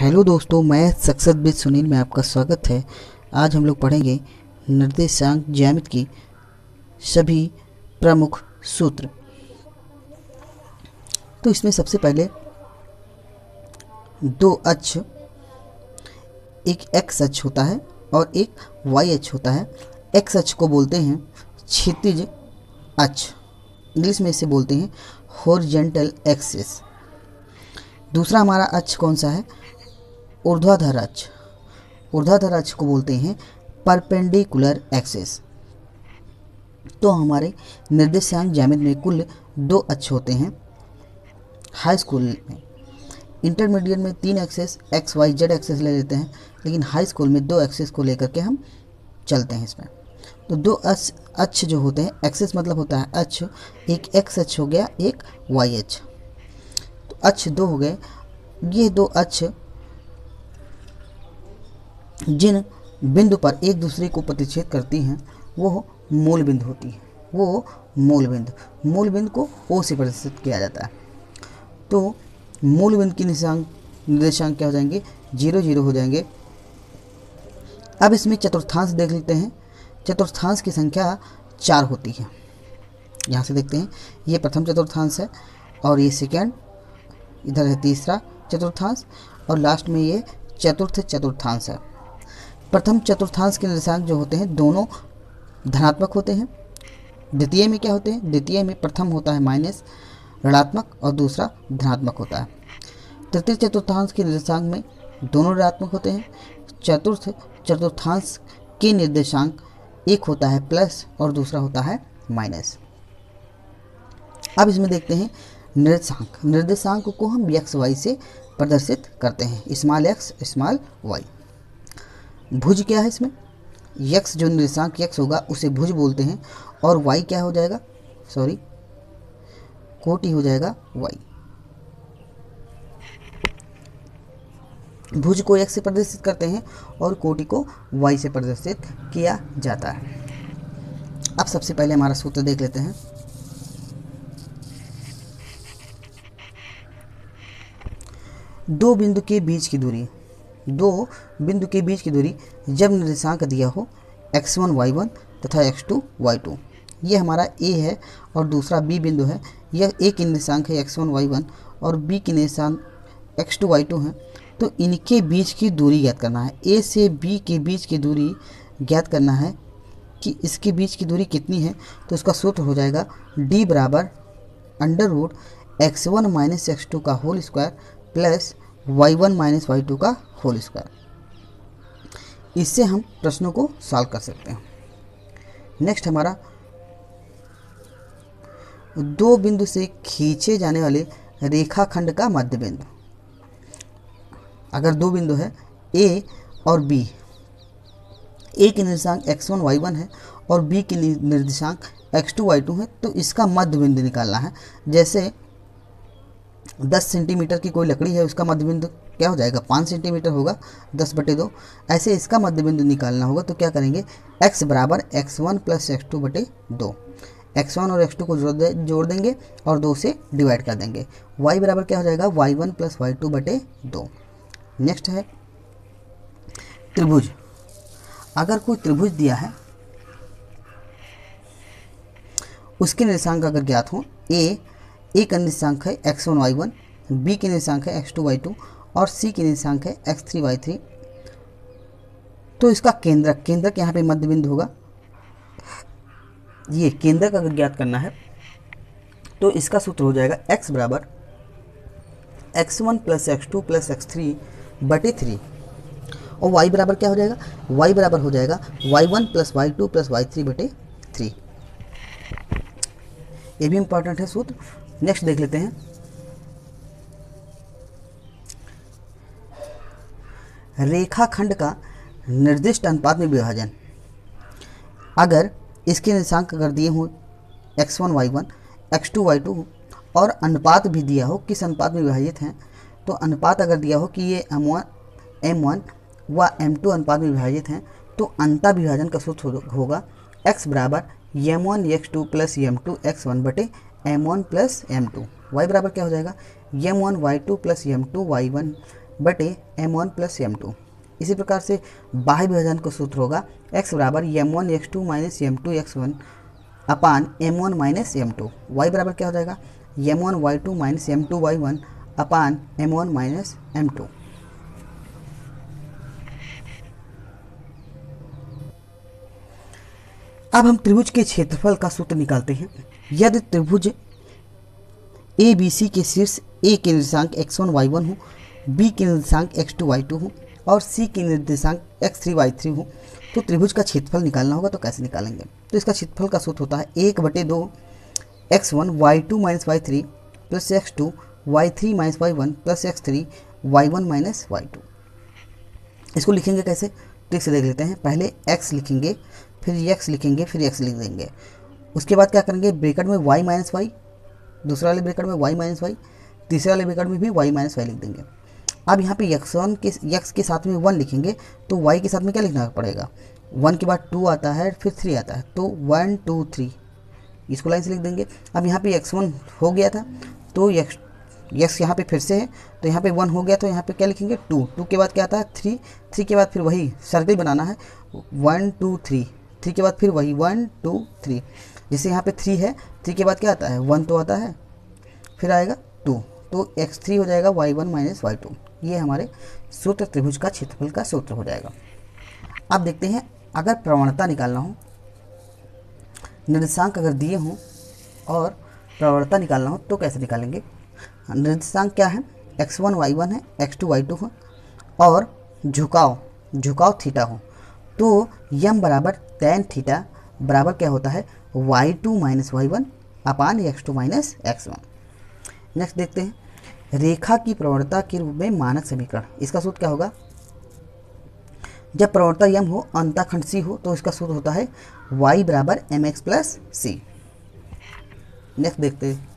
Hello दोस्तों, मैं success with Sunil में आपका स्वागत है। आज हम लोग पढ़ेंगे निर्देशांक ज्यामिति की सभी प्रमुख सूत्र। तो इसमें सबसे पहले दो अक्ष, एक एक्स अक्ष होता है और एक वाई अक्ष होता है। एक्स अक्ष को बोलते हैं क्षैतिज अक्ष, इंग्लिश में इसे बोलते हैं हॉरिजॉन्टल एक्सिस। दूसरा हमारा अक्ष कौन सा है? ऊर्ध्वाधर अक्ष। ऊर्ध्वाधर अक्ष को बोलते हैं परपेंडिकुलर एक्सिस। तो हमारे निर्देशांक ज्यामिति में कुल दो अक्ष होते हैं। हाई स्कूल में, इंटरमीडिएट में 3 axes X Y Z axes ले लेते हैं, लेकिन हाई स्कूल में 2 एक्सेस को लेकर के हम चलते हैं इसमें। तो दो अक्ष जो होते हैं, एक्सेस मतलब होता है अक्ष, एक एक्स अक्ष हो गया, एक वाई अक्ष। तो अक्ष दो हो गए। ये दो अक्ष जिन बिंदु पर एक दूसरे को प्रतिच्छेद करती हैं वो मूल बिंदु होती है। वो मूल बिंदु को ओ से प्रदर्शित किया जाता है। तो मूल बिंदु की निर्देशांक क्या हो जाएंगे? 0 0 हो जाएंगे। अब इसमें चतुर्थांश देख लेते हैं। चतुर्थांश की संख्या 4 होती है। यहाँ से देखते हैं, ये प्रथम चतुर्थांश है और ये सेकेंड, इधर है तीसरा चतुर्थांश और लास्ट में ये चतुर्थ चतुर्थांश है। प्रथम चतुर्थांश के निर्देशांक जो होते हैं दोनों धनात्मक होते हैं। द्वितीय में क्या होते हैं? द्वितीय में प्रथम होता है माइनस ऋणात्मक और दूसरा धनात्मक होता है। तृतीय चतुर्थांश के निर्देशांक में दोनों ऋणात्मक होते हैं। चतुर्थ चतुर्थांश के निर्देशांक एक होता है प्लस और दूसरा होता है माइनस। अब इसमें देखते हैं निर्देशांक। निर्देशांक को हम एक्स वाई से प्रदर्शित करते हैं, स्मॉल एक्स स्मॉल वाई। भुज क्या है इसमें? यक्स जो निर्देशांक यक्स होगा उसे भुज बोलते हैं और वाई क्या हो जाएगा? कोटि हो जाएगा वाई। भुज को एक्स से प्रदर्शित करते हैं और कोटि को वाई से प्रदर्शित किया जाता है। अब सबसे पहले हमारा सूत्र देख लेते हैं। दो बिंदु के बीच की दूरी जब निर्देशांक दिया हो x1 y1 तथा x2 y2, ये हमारा a है और दूसरा b बिंदु है। यह a की निर्देशांक है x1 y1 और b की निर्देशांक x2 y2 है। तो इनके बीच की दूरी ज्ञात करना है। a से b के बीच की दूरी ज्ञात करना है कि इसके बीच की दूरी कितनी है। तो इसका सूत्र हो जाएगा d बराबर अंडर x1 माइनस x2 का whole square plus y1 minus y2 का होल स्क्वायर। इससे हम प्रश्नों को सॉल्व कर सकते हैं। नेक्स्ट हमारा दो बिंदु से खींचे जाने वाले रेखाखंड का मध्य बिंदु। अगर दो बिंदु है A और B, A की निर्देशांक x1 y1 है और B की निर्देशांक x2 y2 है, तो इसका मध्य बिंदु निकालना है। जैसे 10 सेंटीमीटर की कोई लकड़ी है, उसका मध्य बिंदु क्या हो जाएगा? 5 सेंटीमीटर होगा, 10/2। ऐसे इसका मध्य बिंदु निकालना होगा। तो क्या करेंगे? x बराबर x1 प्लस x2/2। x1 और x2 को जोड़ देंगे और 2 से डिवाइड कर देंगे। y बराबर क्या हो जाएगा? y1 plus y2/2। नेक्स्ट है त्रिभुज। अगर कोई त्रिभुज दिया है, उसके निर्देशांक अगर ज्ञात हो, A का निर्देशांक है x1 y1, B की निर्देशांक है x2 y2 और C की निर्देशांक है x3 y3, तो इसका केंद्रक यहाँ पे मध्य बिंदु होगा। ये केंद्रक अगर ज्ञात करना है तो इसका सूत्र हो जाएगा x बराबर x1 plus x2 plus x3/3 और y बराबर क्या हो जाएगा? y बराबर हो जाएगा y1 plus y2 plus y3/3। ये भी इंपॉर्टेंट है सूत्र। नेक्स्ट देख लेते हैं। रेखाखंड का निर्दिष्ट अनुपात में विभाजन। अगर इसके निर्देशांक अगर दिए हो x1 y1 x2 y2 और अनुपात भी दिया हो किस अनुपात में विभाजित हैं, तो अनुपात अगर दिया हो कि ये m1 व m2 अनुपात में विभाजित हैं, तो अंतर विभाजन का सूत्र होगा x बराबर m1 x2 plus m2 x1/m1 plus m2। y बराबर क्या हो जाएगा? m1 y2 plus m2 y1 बटे m1 प्लस m2। इसी प्रकार से बाह्य विभाजन का सूत्र होगा x बराबर m1 x2 minus m2 x1 अपान m1 माइनस m2। y बराबर क्या हो जाएगा m1 y2 minus m2 y1 अपान m1 माइनस m2। अब हम त्रिभुज के क्षेत्रफल का सूत्र निकालते हैं। यदि त्रिभुज ए बी सी के शीर्ष ए के निर्देशांक x1 y1 हो, बी के निर्देशांक x2 y2 हो और सी के निर्देशांक x3 y3 हो तो त्रिभुज का क्षेत्रफल निकालना होगा। तो कैसे निकालेंगे? तो इसका क्षेत्रफल का सूत्र होता है 1/2 x1 y2 minus y3 plus x2 y3 minus y1 plus x3 y1 minus y2। इसको लिखेंगे कैसे? तो इसे देख लेते हैं। पहले x लिखेंगे, फिर x लिखेंगे, फिर x लिख देंगे। उसके बाद क्या करेंगे? ब्रैकेट में y माइनस वाई, दूसरे वाले ब्रैकेट में y माइनस वाई, तीसरे वाले ब्रैकेट में भी y माइनस वाई लिख देंगे। अब यहाँ पे x के साथ में 1 लिखेंगे तो y के साथ में क्या लिखना पड़ेगा? 1 के बाद 2 आता है, फिर 3 आता है, तो 1 2 3 इसको लाइन से लिख देंगे। अब यहाँ पे x1 हो गया था तो x यहाँ पे फिर से है, तो यहाँ पे 1 हो गया तो यहाँ पे क्या लिखेंगे? 2 के बाद क्या आता है? 3 के बाद फिर वही सर्कल बनाना है 1 2 3 के बाद फिर वही 1 2 3। जैसे यहाँ पे 3 है, 3 के बाद क्या आता है? 1 तो आता है, फिर आएगा 2, तो x3 हो जाएगा y1 माइनस y2। ये हमारे सूत्र त्रिभुज का क्षेत्रफल का सूत्र हो जाएगा। अब देखते हैं अगर प्रवणता निकालना हो, निर्देशांक अगर दिए हों और प्रवणता निकालना हो तो कैसे निकालेंगे? निर्देशांक क्या है? x1 y1 है, x2 y2 है और झुकाव थीटा हो तो यम बराबर tan थीटा बराबर क्या होता है? y2 माइनस y1 अपान x2 माइनस x1। नेक्स्ट देखते हैं रेखा की प्रवणता के रूप में मानक समीकरण। इसका सूत्र क्या होगा? जब प्रवणता यम हो, अंतःखंड सी हो तो इसका सूत्र होता है y बराबर mx प्लस सी। नेक्स्ट देखते हैं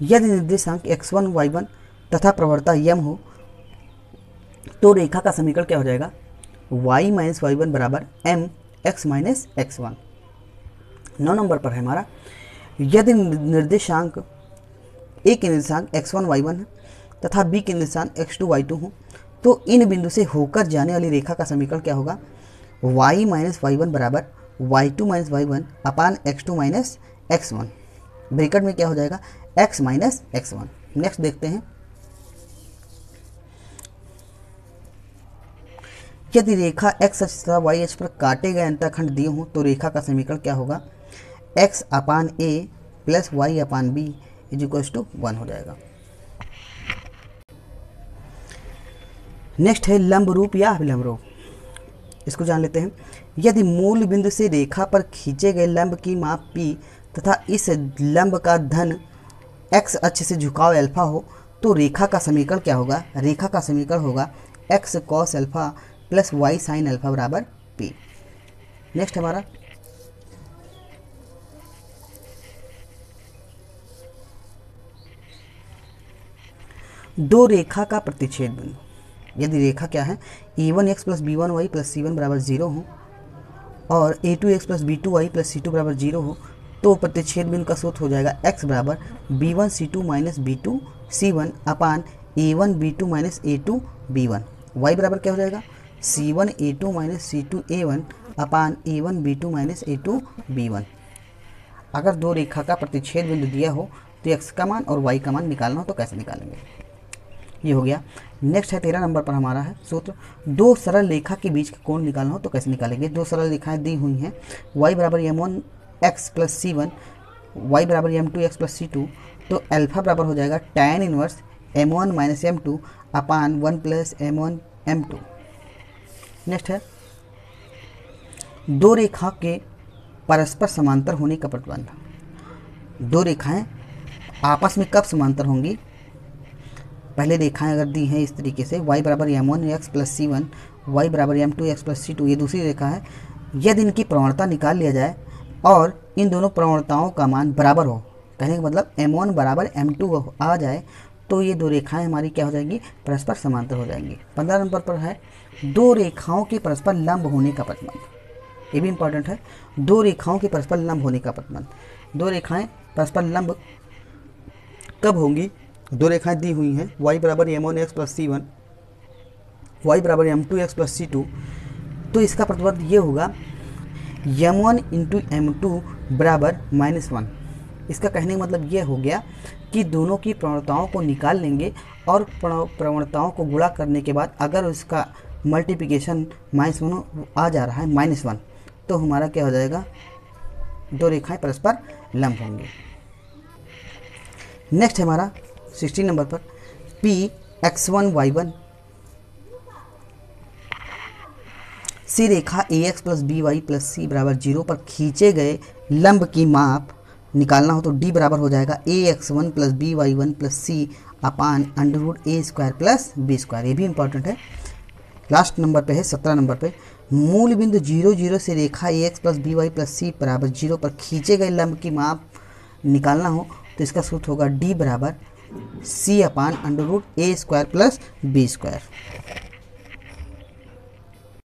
यदि निर्देशांक x1 y1 तथा प्रवणता यम हो तो रेखा का समीकरण क्या हो जाएगा? y माइनस y1 बराबर m x minus x1। 9 number पर है हमारा यदि निर्देशांक ए के निर्देशांक x1 y1 है तथा बी के निर्देशांक x2 y2 हो तो इन बिंदु से होकर जाने वाली रेखा का समीकरण क्या होगा? y माइनस y1 बराबर y2 माइनस y1 अपान x2 माइनस x1। ब्रैकेट में क्या हो जाएगा? x minus x1। नेक्स्ट देखते हैं यदि रेखा x अक्ष तथा y अक्ष पर काटे गए अंतःखंड दिए हों तो रेखा का समीकरण क्या होगा? x upon a plus y upon b is equals to 1 हो जाएगा। नेक्स्ट है लंब रूप या अभिलंब रूप। इसको जान लेते हैं। यदि मूल बिंदु से रेखा पर खींचे गए लंब की माप p तथा इस लंब का धन x अक्ष से झुकाव अल्फा हो तो रेखा का समीकरण क्या होगा? रेखा का समीकरण होगा x cos alpha plus y sine alpha बराबर p। नेक्स्ट हमारा दो रेखा का प्रतिच्छेद बिंदु। यदि रेखा क्या है? a1x plus b1y plus c1 बराबर 0 हो और a2x plus b2y plus c2 बराबर 0 हो तो प्रतिच्छेद बिंदु का सूत्र हो जाएगा x बराबर b1 c2 minus b2 c1 अपान a1 b2 minus a2 b1। y बराबर क्या हो जाएगा? c1 a2 minus c2 a1 अपान a1 b2 minus a2 b1। अगर दो रेखा का प्रतिच्छेद बिंदु दिया हो तो x का मान और y का मान निकालना हो तो कैसे निकालेंगे? ये हो गया। नेक्स्ट है 13 नंबर पर हमारा है सूत्र दो सरल रेखा के बीच का कोण निकालना हो तो कैसे निकालेंगे? दो सरल रेखाएं दी हुई हैं y बराबर m1 x plus c1 y बराबर m2 x प्लस c2 तो अल्फा बराबर हो जाएगा tan inverse m1 minus m2 अपान 1 प्लस m1 m2। नेक्स्ट है दो रेखा के परस्पर समांतर होने का प्रतिबंध। दो रेखाएं आपस में कब समांतर होंगी? पहले रेखाएं अगर दी हैं इस तरीके से y बराबर m1 x plus c1 y बराबर m2 x प्लस c2 ये दूसरी रेखा है। यदि इनकी प्रवणता निकाल लिया जाए और इन दोनों प्रवणताओं का मान बराबर हो, कहने का मतलब m1 बराबर m2 आ जाए तो ये दो रेखाएं हमारी क्या हो जाएंगी? परस्पर समांतर हो जाएंगी। 15 नंबर पर है दो रेखाओं के परस्पर लंब होने का प्रतिबंध। ये भी इंपॉर्टेंट है, दो रेखाओं के परस्पर लंब होने का प्रतिबंध। दो रेखाएं परस्पर लंब कब होंगी? दो रेखाएं दी हुई हैं y बराबर m1x प्लस c1, y बराबर m2x प्लस c2, तो इसका प्रतिबंध ये होगा m1 इंटू m2 बराबर -1। इसका कहने का मतलब ये हो गया कि दोनों की प्रवणताओं को निकाल लेंगे और प्रवणताओं को गुणा करने के बाद अगर उसका मल्टीप्लिकेशन -1 आ जा रहा है -1, तो हमारा क्या हो जाएगा? दो रेखाएं परस्पर लंब होंगी। नेक्स्ट है हमारा 16 नंबर पर p x1 y1 सी रेखा ax plus by plus c बराबर 0 पर खींचे गए लंब की माप निकालना हो तो d बराबर हो जाएगा ax1 plus by1 plus c अपान √a² प्लस b²। ये भी इंपॉर्टेंट है। लास्ट नंबर पे है 17 नंबर पे, मूल बिंदु 0 0 से रेखा ax plus by plus c बराबर 0 पर खींचे गए लंब की माप निकालना हो तो इसका सूत्र होगा d बराबर c अपान √a² प्लस b²।